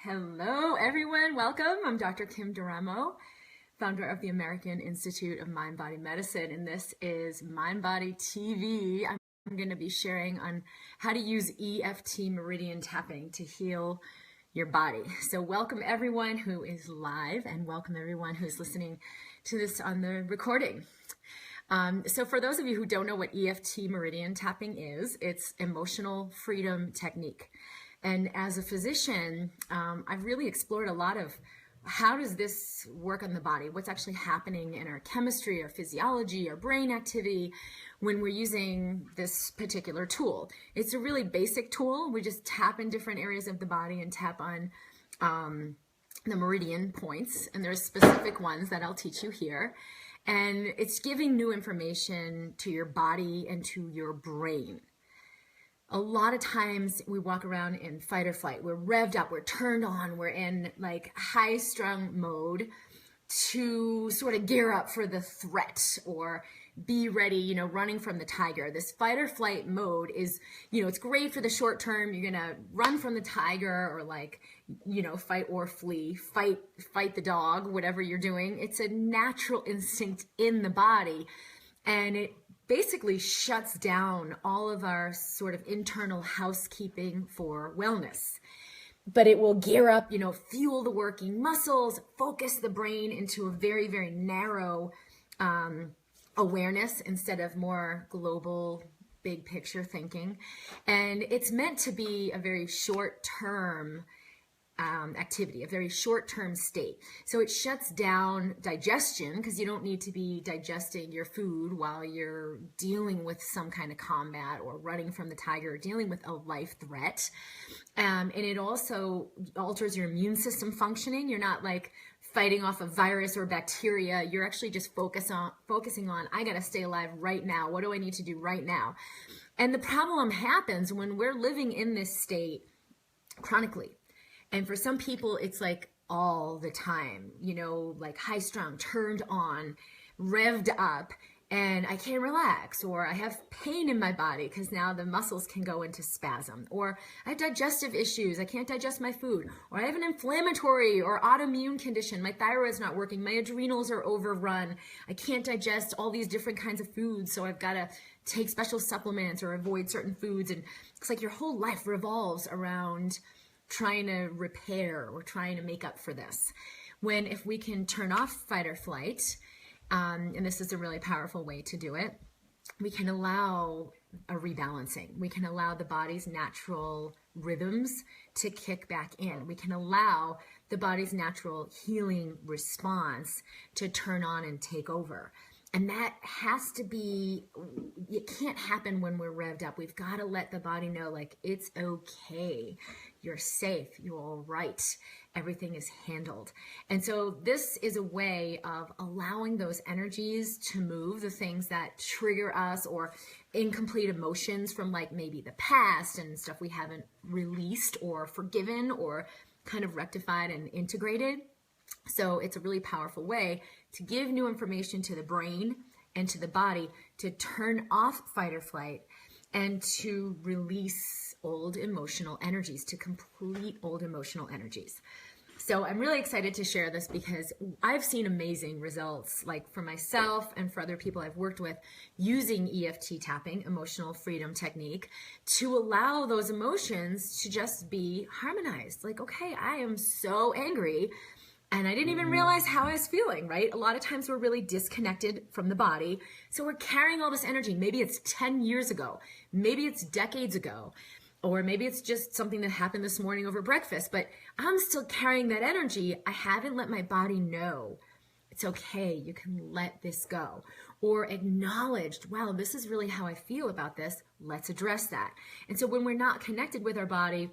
Hello, everyone. Welcome. I'm DrKimDeramo, founder of the American Institute of Mind Body Medicine, and this is Mind Body TV. I'm going to be sharing on how to use EFT Meridian tapping to heal your body. So welcome everyone who is live, and welcome everyone who's listening to this on the recording. So for those of you who don't know what EFT Meridian tapping is, it's emotional freedom technique. And as a physician, I've really explored a lot of how does this work on the body? What's actually happening in our chemistry, our physiology, our brain activity when we're using this particular tool. It's a really basic tool. We just tap in different areas of the body and tap on the meridian points. And there's specific ones that I'll teach you here. And it's giving new information to your body and to your brain. A lot of times we walk around in fight or flight. We're revved up, we're turned on, we're in like high strung mode to sort of gear up for the threat or be ready, running from the tiger. This fight or flight mode is, it's great for the short term. You're going to run from the tiger or fight or flee, fight the dog, whatever you're doing. It's a natural instinct in the body, and it basically shuts down all of our sort of internal housekeeping for wellness. But it will gear up, fuel the working muscles, focus the brain into a very, very narrow awareness instead of more global, big picture thinking. And it's meant to be a very short-term activity, a very short-term state. So it shuts down digestion because you don't need to be digesting your food while you're dealing with some kind of combat or running from the tiger or dealing with a life threat. And it also alters your immune system functioning. You're not like fighting off a virus or bacteria. You're actually just focusing on, I got to stay alive right now. What do I need to do right now? And the problem happens when we're living in this state chronically. And for some people, it's like all the time, like high strung, turned on, revved up, and I can't relax, or I have pain in my body because now the muscles can go into spasm, or I have digestive issues, I can't digest my food, or I have an inflammatory or autoimmune condition, my thyroid's not working, my adrenals are overrun, I can't digest all these different kinds of foods, so I've got to take special supplements or avoid certain foods. And it's like your whole life revolves around trying to repair or trying to make up for this. When if we can turn off fight or flight, and this is a really powerful way to do it, we can allow a rebalancing. We can allow the body's natural rhythms to kick back in. We can allow the body's natural healing response to turn on and take over. And that has to be, it can't happen when we're revved up. We've got to let the body know, like, it's okay. You're safe. You're all right. Everything is handled. And so this is a way of allowing those energies to move, the things that trigger us or incomplete emotions from like maybe the past and stuff we haven't released or forgiven or kind of rectified and integrated. So it's a really powerful way to give new information to the brain and to the body to turn off fight or flight and to release old emotional energies, to complete old emotional energies. So I'm really excited to share this because I've seen amazing results, like for myself and for other people I've worked with, using EFT tapping, emotional freedom technique, to allow those emotions to just be harmonized. Like, okay, I am so angry, and I didn't even realize how I was feeling, right? A lot of times we're really disconnected from the body. So we're carrying all this energy. Maybe it's 10 years ago. Maybe it's decades ago. Or maybe it's just something that happened this morning over breakfast. But I'm still carrying that energy. I haven't let my body know it's okay. You can let this go. Or acknowledged, wow, this is really how I feel about this. Let's address that. And so when we're not connected with our body,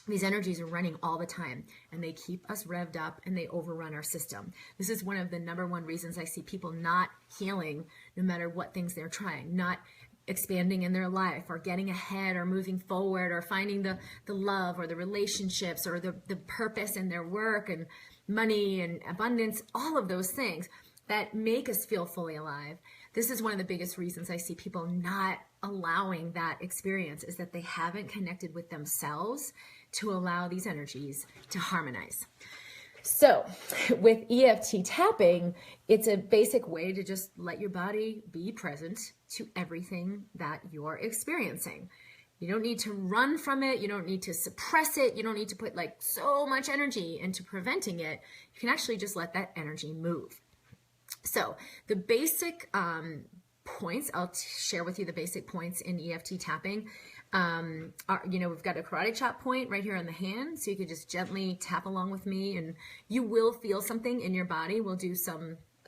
these energies are running all the time, and they keep us revved up and they overrun our system. This is one of the number one reasons I see people not healing no matter what things they're trying, not expanding in their life or getting ahead or moving forward or finding the love or the relationships or the purpose in their work and money and abundance, all of those things that make us feel fully alive. This is one of the biggest reasons I see people not allowing that experience, is that they haven't connected with themselves to allow these energies to harmonize. So with EFT tapping, it's a basic way to just let your body be present to everything that you're experiencing. You don't need to run from it. You don't need to suppress it. You don't need to put like so much energy into preventing it. You can actually just let that energy move. So the basic points, I'll share with you the basic points in EFT tapping. We've got a karate chop point right here on the hand, so you could just gently tap along with me and you will feel something in your body. We'll do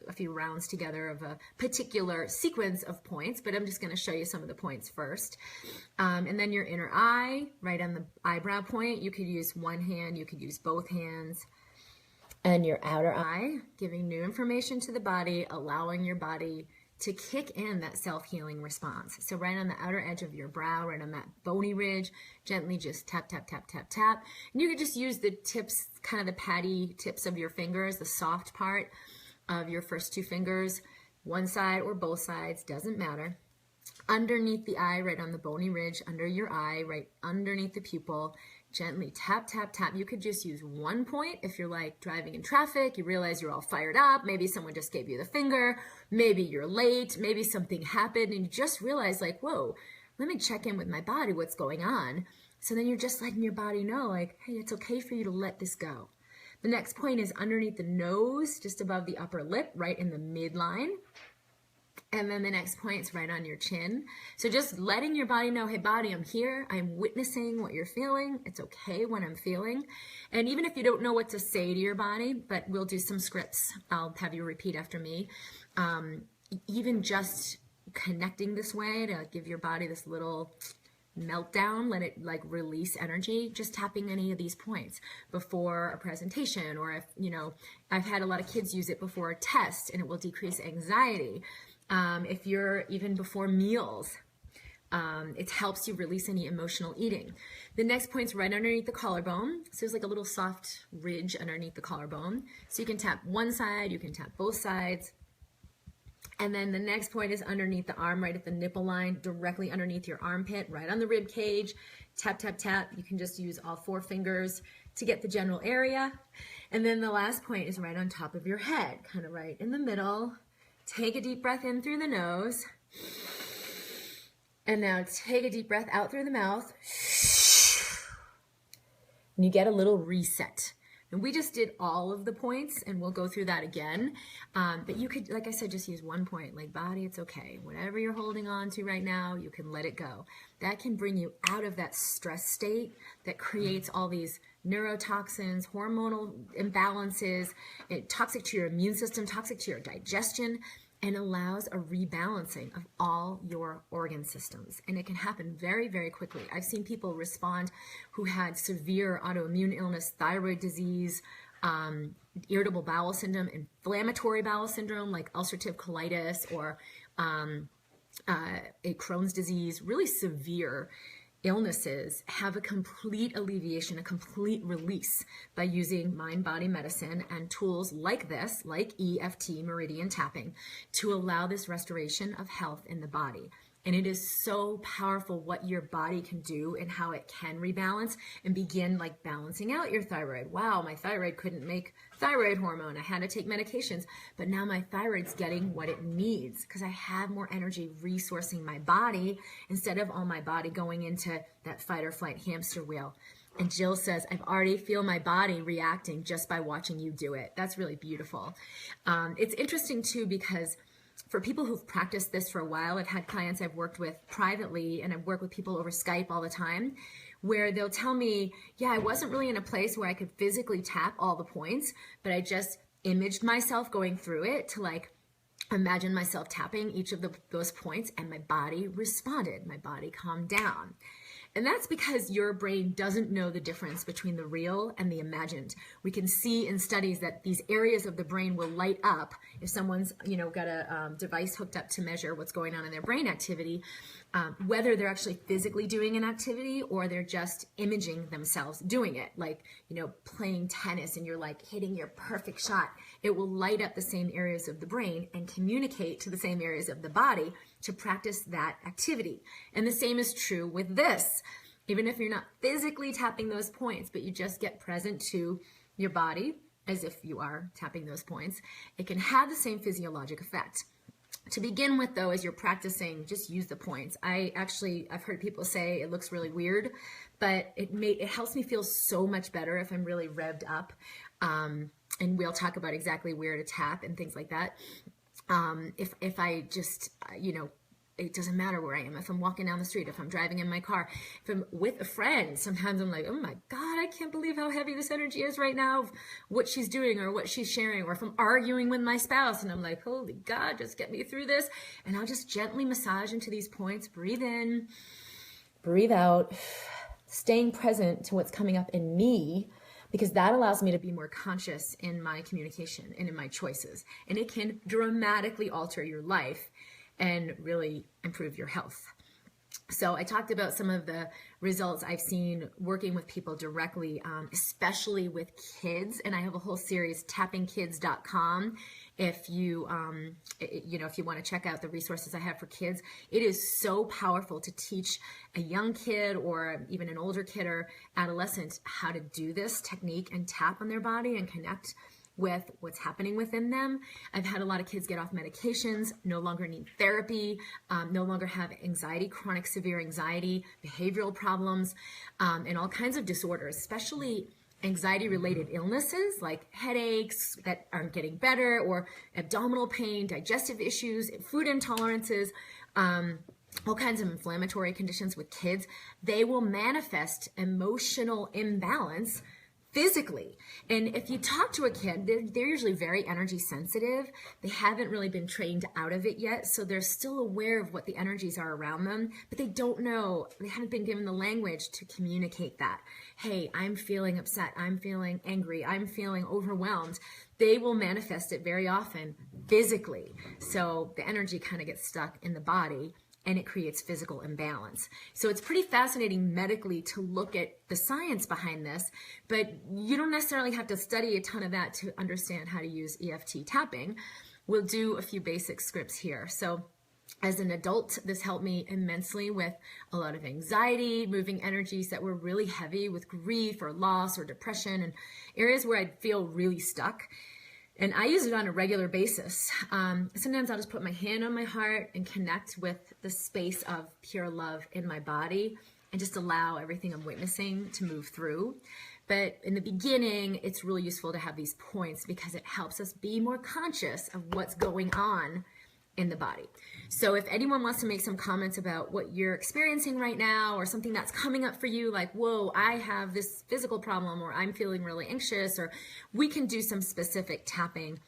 a few rounds together of a particular sequence of points, but I'm just going to show you some of the points first. And then your inner eye, right on the eyebrow point, you could use one hand, you could use both hands. And your outer eye, giving new information to the body, allowing your body to kick in that self-healing response. So right on the outer edge of your brow, right on that bony ridge, gently just tap, tap, tap, tap, tap. And you could just use the tips, kind of the patty tips of your fingers, the soft part of your first two fingers, one side or both sides, doesn't matter. Underneath the eye, right on the bony ridge, under your eye, right underneath the pupil, gently tap, tap, tap. You could just use one point if you're like driving in traffic, you realize you're all fired up, maybe someone just gave you the finger, maybe you're late, maybe something happened and you just realize like, whoa, let me check in with my body, what's going on? So then you're just letting your body know like, hey, it's okay for you to let this go. The next point is underneath the nose, just above the upper lip, right in the midline. And then the next point is right on your chin. So just letting your body know, hey body, I'm here. I'm witnessing what you're feeling. It's okay when I'm feeling. And even if you don't know what to say to your body, but we'll do some scripts. I'll have you repeat after me. Even just connecting this way to give your body this little meltdown, let it like release energy, just tapping any of these points before a presentation, or if, I've had a lot of kids use it before a test and it will decrease anxiety. If you're even before meals, it helps you release any emotional eating. The next point's right underneath the collarbone. So there's like a little soft ridge underneath the collarbone. So you can tap one side, you can tap both sides. And then the next point is underneath the arm, right at the nipple line, directly underneath your armpit, right on the rib cage. Tap, tap, tap. You can just use all four fingers to get the general area. And then the last point is right on top of your head, kind of right in the middle. Take a deep breath in through the nose. And now take a deep breath out through the mouth. And you get a little reset. And we just did all of the points, and we'll go through that again. But you could, like I said, just use one point. Like, body, it's okay. Whatever you're holding on to right now, you can let it go. That can bring you out of that stress state that creates all these neurotoxins, hormonal imbalances, toxic to your immune system, toxic to your digestion, and allows a rebalancing of all your organ systems. And it can happen very, very quickly. I've seen people respond who had severe autoimmune illness, thyroid disease, irritable bowel syndrome, inflammatory bowel syndrome like ulcerative colitis, or a Crohn's disease, really severe illnesses, have a complete alleviation, a complete release by using mind-body medicine and tools like this, like EFT Meridian tapping, to allow this restoration of health in the body. And it is so powerful what your body can do and how it can rebalance and begin like balancing out your thyroid. Wow, my thyroid couldn't make thyroid hormone. I had to take medications, but now my thyroid's getting what it needs because I have more energy resourcing my body instead of all my body going into that fight or flight hamster wheel. And Jill says, I've already feel my body reacting just by watching you do it. That's really beautiful. It's interesting too, because for people who've practiced this for a while, I've had clients I've worked with privately, and I've worked with people over Skype all the time, where they'll tell me, yeah, I wasn't really in a place where I could physically tap all the points, but I just imaged myself going through it to like imagine myself tapping each of those points, and my body responded. My body calmed down. And that's because your brain doesn't know the difference between the real and the imagined. We can see in studies that these areas of the brain will light up if someone's, got a device hooked up to measure what's going on in their brain activity, whether they're actually physically doing an activity or they're just imaging themselves doing it, like, playing tennis and you're like hitting your perfect shot. It will light up the same areas of the brain and communicate to the same areas of the body to practice that activity. And the same is true with this. Even if you're not physically tapping those points, but you just get present to your body as if you are tapping those points, it can have the same physiologic effect. To begin with, though, as you're practicing, just use the points. I've heard people say it looks really weird, but it helps me feel so much better if I'm really revved up. And we'll talk about exactly where to tap and things like that. If I just, it doesn't matter where I am. If I'm walking down the street, if I'm driving in my car, if I'm with a friend, sometimes I'm like, oh my God, I can't believe how heavy this energy is right now, of what she's doing or what she's sharing. Or if I'm arguing with my spouse and I'm like, holy God, just get me through this. And I'll just gently massage into these points, breathe in, breathe out, staying present to what's coming up in me, because that allows me to be more conscious in my communication and in my choices. And it can dramatically alter your life and really improve your health. So I talked about some of the results I've seen working with people directly, especially with kids. And I have a whole series, tappingkids.com. If you want to check out the resources I have for kids, it is so powerful to teach a young kid or even an older kid or adolescent how to do this technique and tap on their body and connect with what's happening within them. I've had a lot of kids get off medications, no longer need therapy, no longer have anxiety, chronic severe anxiety, behavioral problems, and all kinds of disorders, especially anxiety-related illnesses like headaches that aren't getting better, or abdominal pain, digestive issues, food intolerances, all kinds of inflammatory conditions with kids. They will manifest emotional imbalance physically. And if you talk to a kid, they're usually very energy sensitive. They haven't really been trained out of it yet, so they're still aware of what the energies are around them, but they don't know, they haven't been given the language to communicate that. Hey, I'm feeling upset, I'm feeling angry, I'm feeling overwhelmed. They will manifest it very often physically. So the energy kind of gets stuck in the body, and it creates physical imbalance. So it's pretty fascinating medically to look at the science behind this, but you don't necessarily have to study a ton of that to understand how to use EFT tapping. We'll do a few basic scripts here. So as an adult, this helped me immensely with a lot of anxiety, moving energies that were really heavy with grief or loss or depression, and areas where I'd feel really stuck. And I use it on a regular basis. Sometimes I'll just put my hand on my heart and connect with the space of pure love in my body and just allow everything I'm witnessing to move through. But in the beginning, it's really useful to have these points because it helps us be more conscious of what's going on in the body. So if anyone wants to make some comments about what you're experiencing right now, or something that's coming up for you, like, whoa, I have this physical problem, or I'm feeling really anxious, or we can do some specific tapping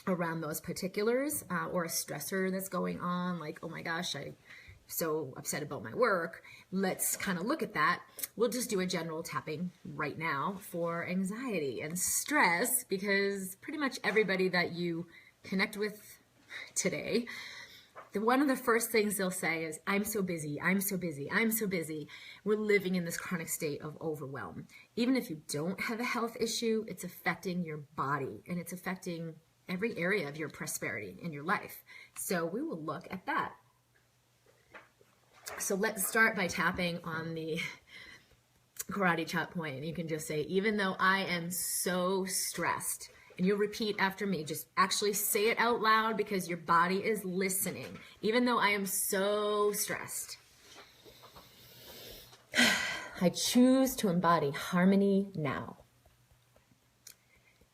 around those particulars, or a stressor that's going on, like, oh my gosh, I'm so upset about my work. Let's kind of look at that. We'll just do a general tapping right now for anxiety and stress, because pretty much everybody that you connect with today, one of the first things they'll say is, I'm so busy, I'm so busy, I'm so busy. We're living in this chronic state of overwhelm. Even if you don't have a health issue, it's affecting your body and it's affecting every area of your prosperity in your life. So we will look at that. So let's start by tapping on the karate chop point. And you can just say, even though I am so stressed, and you'll repeat after me. Just actually say it out loud because your body is listening. Even though I am so stressed, I choose to embody harmony now.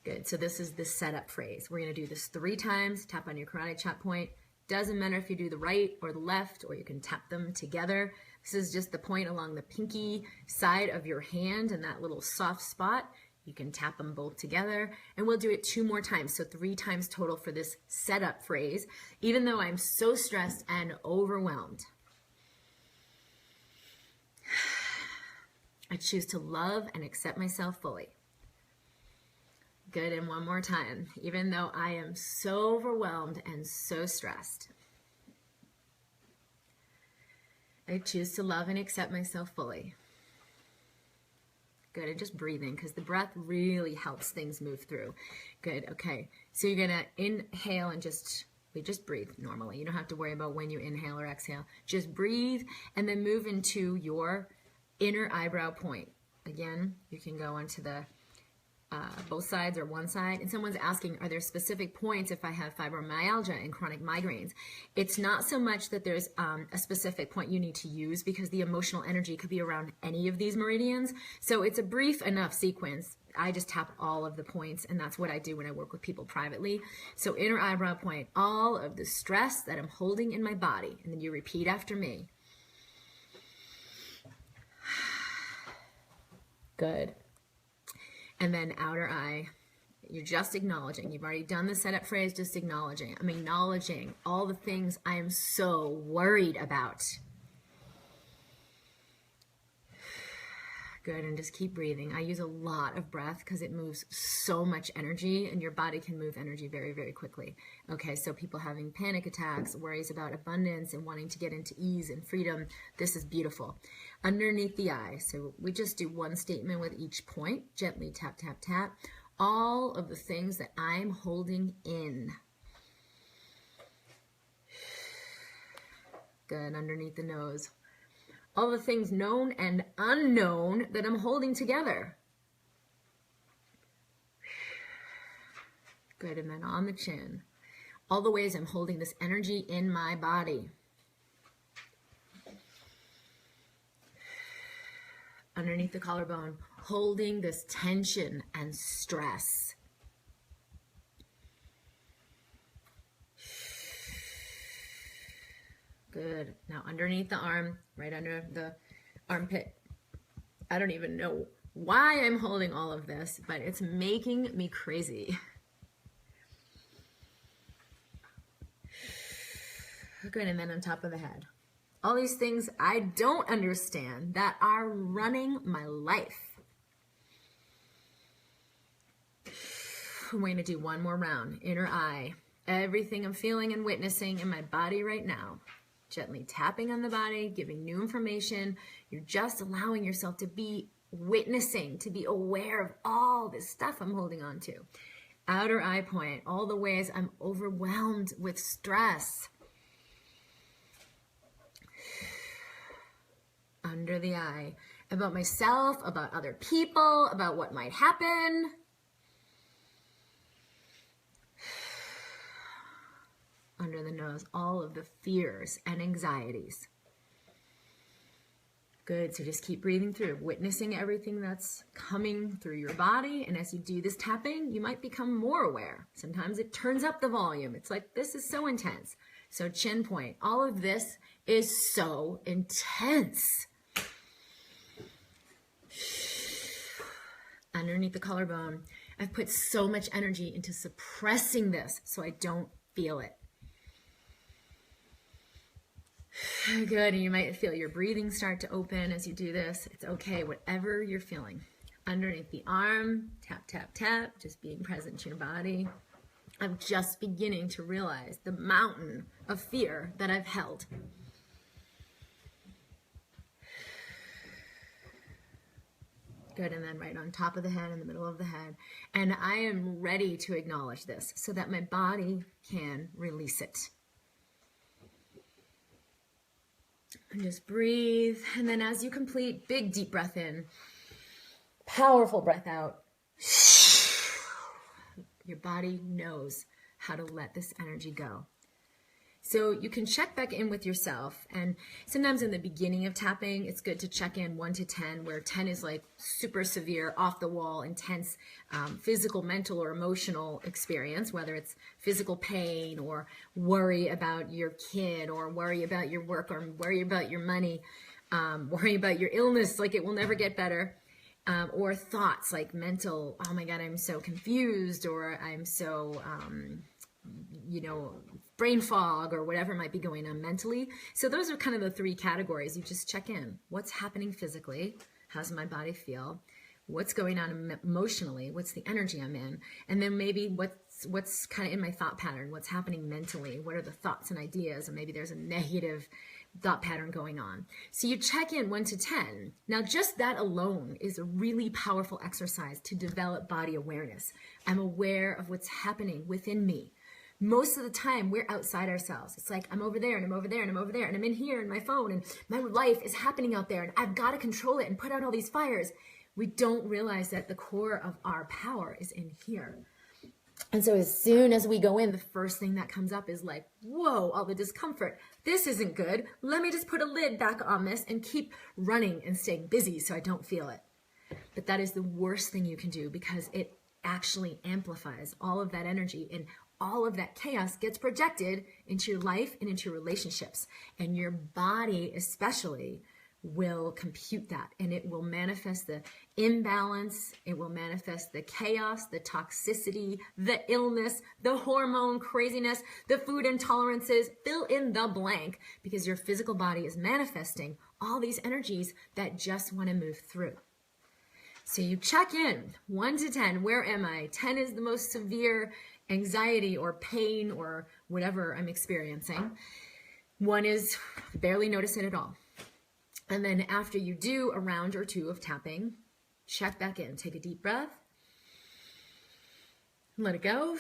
Good. So this is the setup phrase. We're going to do this 3 times. Tap on your karate chop point. Doesn't matter if you do the right or the left, or you can tap them together. This is just the point along the pinky side of your hand and that little soft spot. You can tap them both together, and we'll do it 2 more times. So 3 times total for this setup phrase. Even though I'm so stressed and overwhelmed, I choose to love and accept myself fully. Good, and 1 more time. Even though I am so overwhelmed and so stressed, I choose to love and accept myself fully. Good, and just breathing, because the breath really helps things move through. Good, okay. So you're gonna inhale and just breathe normally. You don't have to worry about when you inhale or exhale. Just breathe and then move into your inner eyebrow point. Again, you can go onto the both sides or one side. And someone's asking, are there specific points if I have fibromyalgia and chronic migraines? It's not so much that there's a specific point you need to use, because the emotional energy could be around any of these meridians. So it's a brief enough sequence. I just tap all of the points, and that's what I do when I work with people privately. So inner eyebrow point, all of the stress that I'm holding in my body. And then you repeat after me. Good. And then outer eye, you're just acknowledging. You've already done the setup phrase, just acknowledging. I'm acknowledging all the things I am so worried about. Good, and just keep breathing. I use a lot of breath because it moves so much energy, and your body can move energy very, very quickly. Okay, so people having panic attacks, worries about abundance and wanting to get into ease and freedom, this is beautiful. Underneath the eye, so we just do one statement with each point. Gently tap, tap, tap. All of the things that I'm holding in. Good, underneath the nose. All the things known and unknown that I'm holding together. Good, and then on the chin. All the ways I'm holding this energy in my body. Underneath the collarbone, holding this tension and stress. Good. Now underneath the arm, right under the armpit. I don't even know why I'm holding all of this, but it's making me crazy. Good, and then on top of the head. All these things I don't understand that are running my life. I'm going to do one more round. Inner eye. Everything I'm feeling and witnessing in my body right now. Gently tapping on the body, giving new information. You're just allowing yourself to be witnessing, to be aware of all this stuff I'm holding on to. Outer eye point, all the ways I'm overwhelmed with stress. Under the eye, about myself, about other people, about what might happen. Under the nose, all of the fears and anxieties. Good, so just keep breathing through, witnessing everything that's coming through your body. And as you do this tapping, you might become more aware. Sometimes it turns up the volume. It's like, this is so intense. So chin point, all of this is so intense. Underneath the collarbone, I've put so much energy into suppressing this so I don't feel it. Good, and you might feel your breathing start to open as you do this. It's okay, whatever you're feeling. Underneath the arm, tap, tap, tap, just being present to your body. I'm just beginning to realize the mountain of fear that I've held. Good, and then right on top of the head, in the middle of the head. And I am ready to acknowledge this so that my body can release it. And just breathe. And then as you complete, big deep breath in. Powerful breath out. Your body knows how to let this energy go. So you can check back in with yourself. And sometimes in the beginning of tapping, it's good to check in 1 to 10, where 10 is like super severe, off the wall, intense physical, mental, or emotional experience, whether it's physical pain or worry about your kid or worry about your work or worry about your money, worry about your illness, like it will never get better. Or thoughts like mental, oh my God, I'm so confused, or I'm so, brain fog, or whatever might be going on mentally. So those are kind of the 3 categories. You just check in. What's happening physically? How's my body feel? What's going on emotionally? What's the energy I'm in? And then maybe what's kind of in my thought pattern? What's happening mentally? What are the thoughts and ideas? Or maybe there's a negative thought pattern going on. So you check in 1 to 10. Now, just that alone is a really powerful exercise to develop body awareness. I'm aware of what's happening within me. most of the time we're outside ourselves. It's like, I'm over there and I'm over there and I'm over there and I'm in here and my phone and my life is happening out there and I've got to control it and put out all these fires. We don't realize that the core of our power is in here. And so as soon as we go in, the first thing that comes up is like, whoa, all the discomfort. This isn't good. Let me just put a lid back on this and keep running and staying busy so I don't feel it. But that is the worst thing you can do, because it actually amplifies all of that energy, and all of that chaos gets projected into your life and into your relationships. And your body especially will compute that, and it will manifest the imbalance, it will manifest the chaos, the toxicity, the illness, the hormone craziness, the food intolerances, fill in the blank, because your physical body is manifesting all these energies that just want to move through. So you check in, 1 to 10, where am I? 10 is the most severe anxiety or pain or whatever I'm experiencing. 1 is barely notice it at all. And then after you do a round or 2 of tapping, check back in. Take a deep breath. Let it go.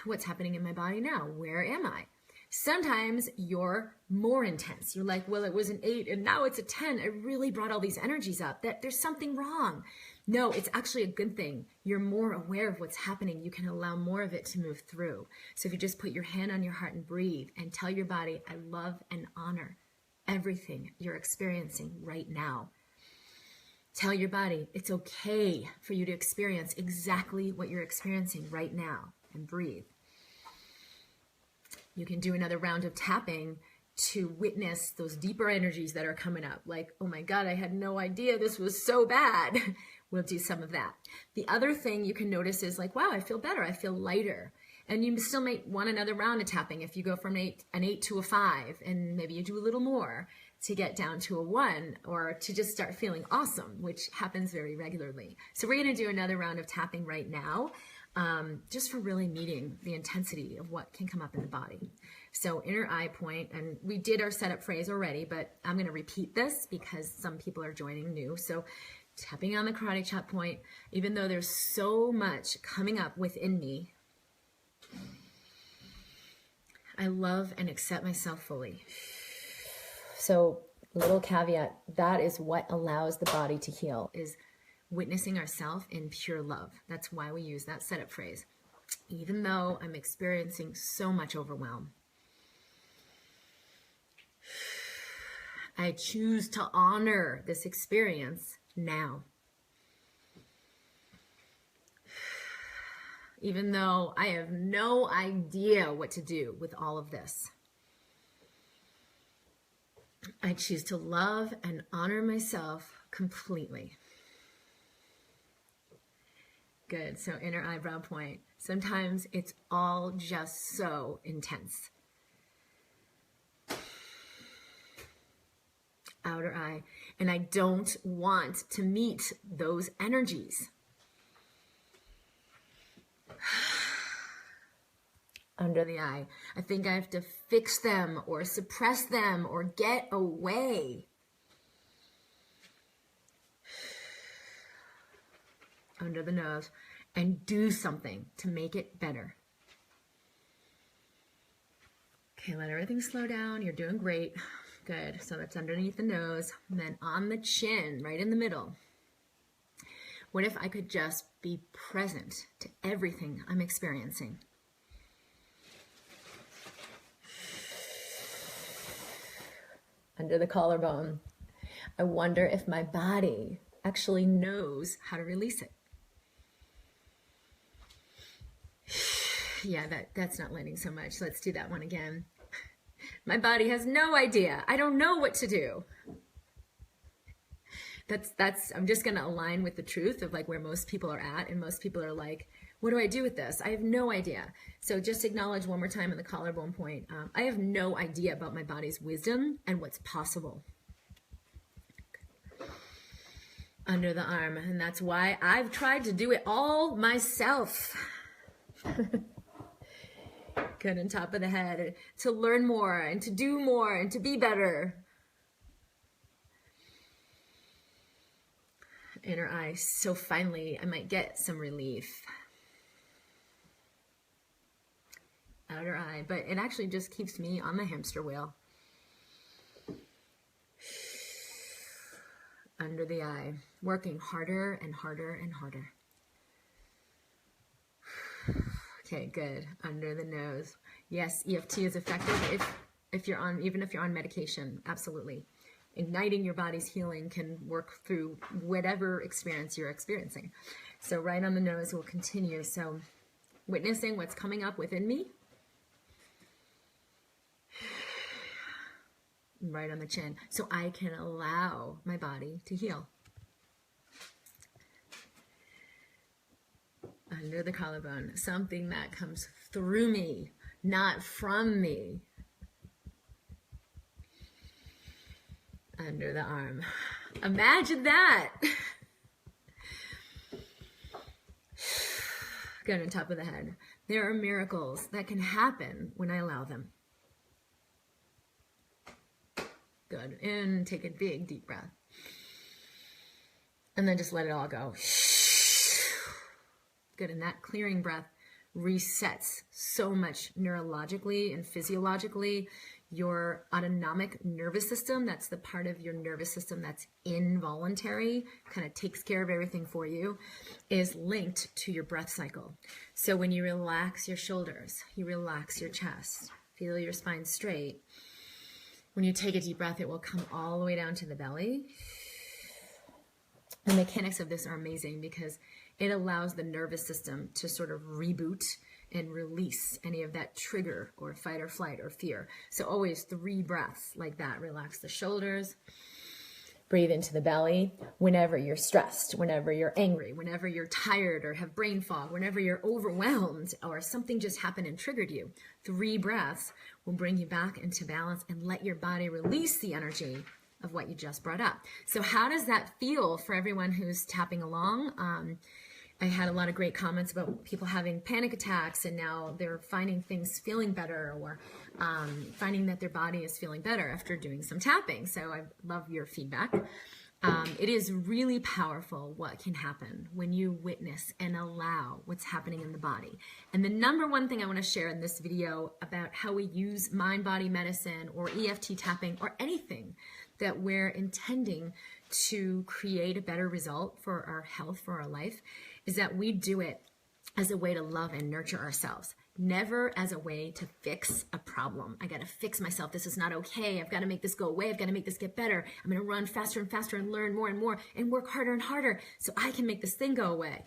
What's happening in my body now? Where am I? Sometimes you're more intense. You're like, well, it was an 8 and now it's a 10. I really brought all these energies up. That there's something wrong. No, it's actually a good thing. You're more aware of what's happening. You can allow more of it to move through. So if you just put your hand on your heart and breathe and tell your body, I love and honor everything you're experiencing right now. Tell your body it's okay for you to experience exactly what you're experiencing right now, and breathe. You can do another round of tapping to witness those deeper energies that are coming up. Like, oh my God, I had no idea this was so bad. We'll do some of that. The other thing you can notice is like, wow, I feel better. I feel lighter. And you still might want another round of tapping if you go from an 8 to a 5, and maybe you do a little more to get down to a 1, or to just start feeling awesome, which happens very regularly. So we're going to do another round of tapping right now, just for really meeting the intensity of what can come up in the body. So inner eye point, and we did our setup phrase already, but I'm going to repeat this because some people are joining new. So tapping on the karate chop point, even though there's so much coming up within me, I love and accept myself fully. So little caveat, that is what allows the body to heal, is witnessing ourselves in pure love. That's why we use that setup phrase. Even though I'm experiencing so much overwhelm, I choose to honor this experience now. Even though I have no idea what to do with all of this, I choose to love and honor myself completely. Good. So inner eyebrow point. Sometimes it's all just so intense. Outer eye. And I don't want to meet those energies. Under the eye. I think I have to fix them or suppress them or get away. Under the nose. And do something to make it better. Okay, let everything slow down. You're doing great. Good. So that's underneath the nose. And then on the chin, right in the middle. What if I could just be present to everything I'm experiencing? Under the collarbone. I wonder if my body actually knows how to release it. Yeah, that's not landing so much. Let's do that one again. My body has no idea. I don't know what to do. I'm just going to align with the truth of like where most people are at, and most people are like, what do I do with this? I have no idea. So just acknowledge one more time on the collarbone point. I have no idea about my body's wisdom and what's possible. Under the arm. And that's why I've tried to do it all myself. Good. On top of the head. To learn more and to do more and to be better. Inner eye. So finally, I might get some relief. outer eye, but it actually just keeps me on the hamster wheel. Under the eye, working harder and harder and harder. Okay, good. Under the nose. Yes, EFT is effective if you're on, even if you're on medication, absolutely. Igniting your body's healing can work through whatever experience you're experiencing. So right on the nose will continue. So witnessing what's coming up within me. Right on the chin. So I can allow my body to heal. Under the collarbone, something that comes through me, not from me. Under the arm. Imagine that. Good, on top of the head. There are miracles that can happen when I allow them. Good. And take a big, deep breath. And then just let it all go. Good. And that clearing breath resets so much neurologically and physiologically. Your autonomic nervous system, that's the part of your nervous system that's involuntary, kind of takes care of everything for you, is linked to your breath cycle. So when you relax your shoulders, you relax your chest, feel your spine straight. When you take a deep breath, it will come all the way down to the belly. The mechanics of this are amazing because it allows the nervous system to sort of reboot and release any of that trigger or fight or flight or fear. So always 3 breaths like that. Relax the shoulders. Breathe into the belly. Whenever you're stressed, whenever you're angry, whenever you're tired or have brain fog, whenever you're overwhelmed or something just happened and triggered you, 3 breaths will bring you back into balance and let your body release the energy of what you just brought up. So how does that feel for everyone who's tapping along? I had a lot of great comments about people having panic attacks and now they're finding things feeling better or finding that their body is feeling better after doing some tapping. So I love your feedback. It is really powerful what can happen when you witness and allow what's happening in the body. And the number one thing I want to share in this video about how we use mind-body medicine or EFT tapping or anything that we're intending to create a better result for our health, for our life, is that we do it as a way to love and nurture ourselves. Never as a way to fix a problem. I got to fix myself. This is not okay. I've got to make this go away. I've got to make this get better. I'm going to run faster and faster and learn more and more and work harder and harder so I can make this thing go away.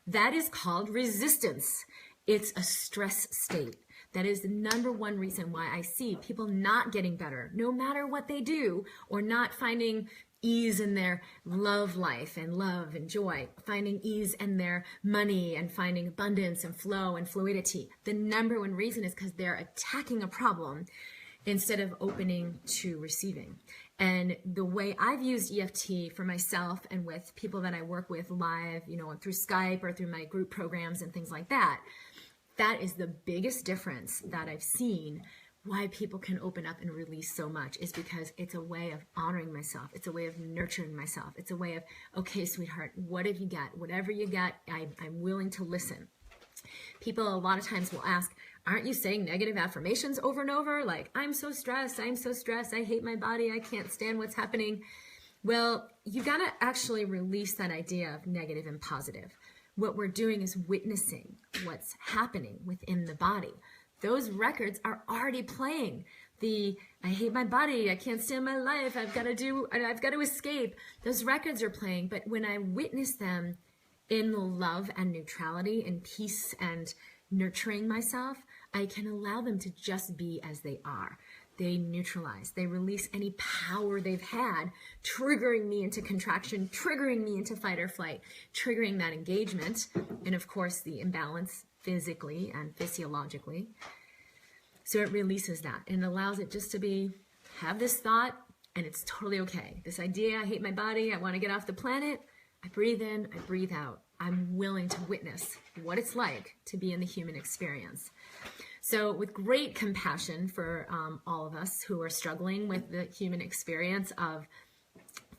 That is called resistance. It's a stress state. That is the number one reason why I see people not getting better, no matter what they do, or not finding ease in their love life and love and joy, finding ease in their money and finding abundance and flow and fluidity. The number one reason is because they're attacking a problem instead of opening to receiving. And the way I've used EFT for myself and with people that I work with live, through Skype or through my group programs and things like that, that is the biggest difference that I've seen. Why people can open up and release so much is because it's a way of honoring myself. It's a way of nurturing myself. It's a way of, okay, sweetheart, what have you got? Whatever you got, I'm willing to listen. People a lot of times will ask, aren't you saying negative affirmations over and over? Like, I'm so stressed, I hate my body, I can't stand what's happening. Well, you got to actually release that idea of negative and positive. What we're doing is witnessing what's happening within the body. Those records are already playing. I hate my body, I can't stand my life, I've got to escape. Those records are playing, but when I witness them in love and neutrality and peace and nurturing myself, I can allow them to just be as they are. They neutralize, they release any power they've had, triggering me into contraction, triggering me into fight or flight, triggering that engagement, and of course the imbalance physically and physiologically. So it releases that and allows it just to have this thought, and it's totally okay. This idea, I hate my body, I want to get off the planet, I breathe in, I breathe out. I'm willing to witness what it's like to be in the human experience. So with great compassion for all of us who are struggling with the human experience of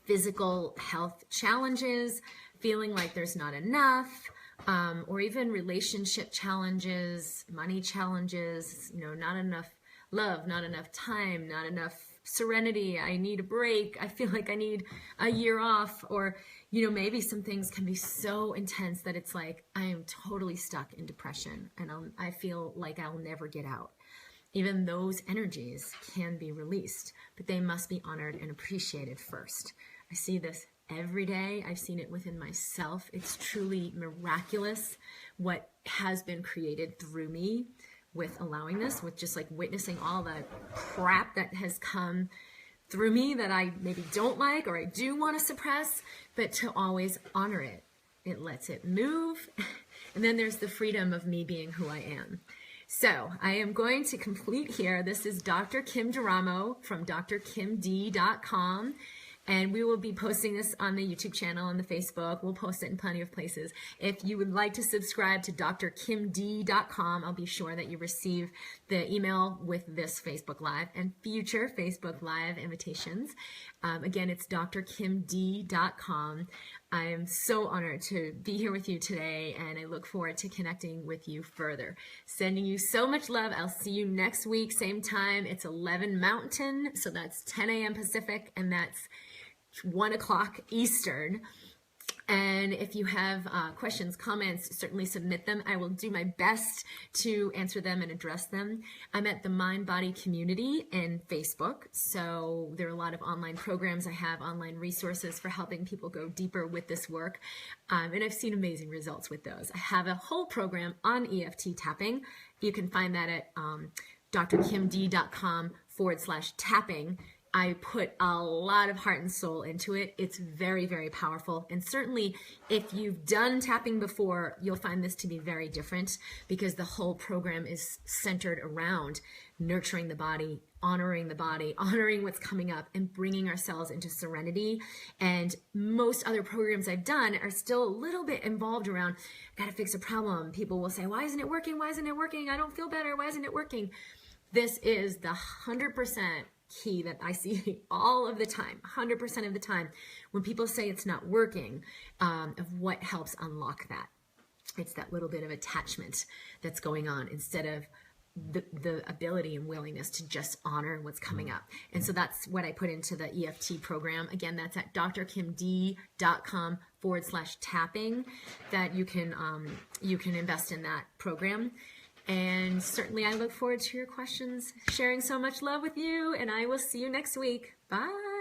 physical health challenges, feeling like there's not enough, or even relationship challenges, money challenges, not enough love, not enough time, not enough serenity. I need a break. I feel like I need a year off. Or, maybe some things can be so intense that it's like I am totally stuck in depression and I feel like I'll never get out. Even those energies can be released, but they must be honored and appreciated first. I see this every day. I've seen it within myself. It's truly miraculous what has been created through me with allowing this, with just like witnessing all the crap that has come through me that I maybe don't like or I do want to suppress, but to always honor it. It lets it move. And then there's the freedom of me being who I am. So I am going to complete here. This is Dr. KimDeramo from DrKimD.com. And we will be posting this on the YouTube channel, on the Facebook. We'll post it in plenty of places. If you would like to subscribe to DrKimD.com, I'll be sure that you receive the email with this Facebook Live and future Facebook Live invitations. Again, it's DrKimD.com. I am so honored to be here with you today, and I look forward to connecting with you further. Sending you so much love. I'll see you next week, same time. It's 11 Mountain, so that's 10 a.m. Pacific, and that's 1 o'clock Eastern. And if you have questions, comments, certainly submit them. I will do my best to answer them and address them. I'm at the Mind Body community in Facebook. So there are a lot of online programs. I have online resources for helping people go deeper with this work. And I've seen amazing results with those. I have a whole program on EFT tapping. You can find that at drkimd.com/tapping. I put a lot of heart and soul into it. It's very, very powerful. And certainly if you've done tapping before, you'll find this to be very different because the whole program is centered around nurturing the body, honoring what's coming up, and bringing ourselves into serenity. And most other programs I've done are still a little bit involved around, I gotta fix a problem. People will say, why isn't it working? Why isn't it working? I don't feel better. Why isn't it working? This is the 100% key that I see all of the time, 100% of the time, when people say it's not working, of what helps unlock that. It's that little bit of attachment that's going on instead of the ability and willingness to just honor what's coming up. And so that's what I put into the EFT program. Again, that's at drkimd.com/tapping that you can invest in that program. And certainly I look forward to your questions, sharing so much love with you, and I will see you next week. Bye.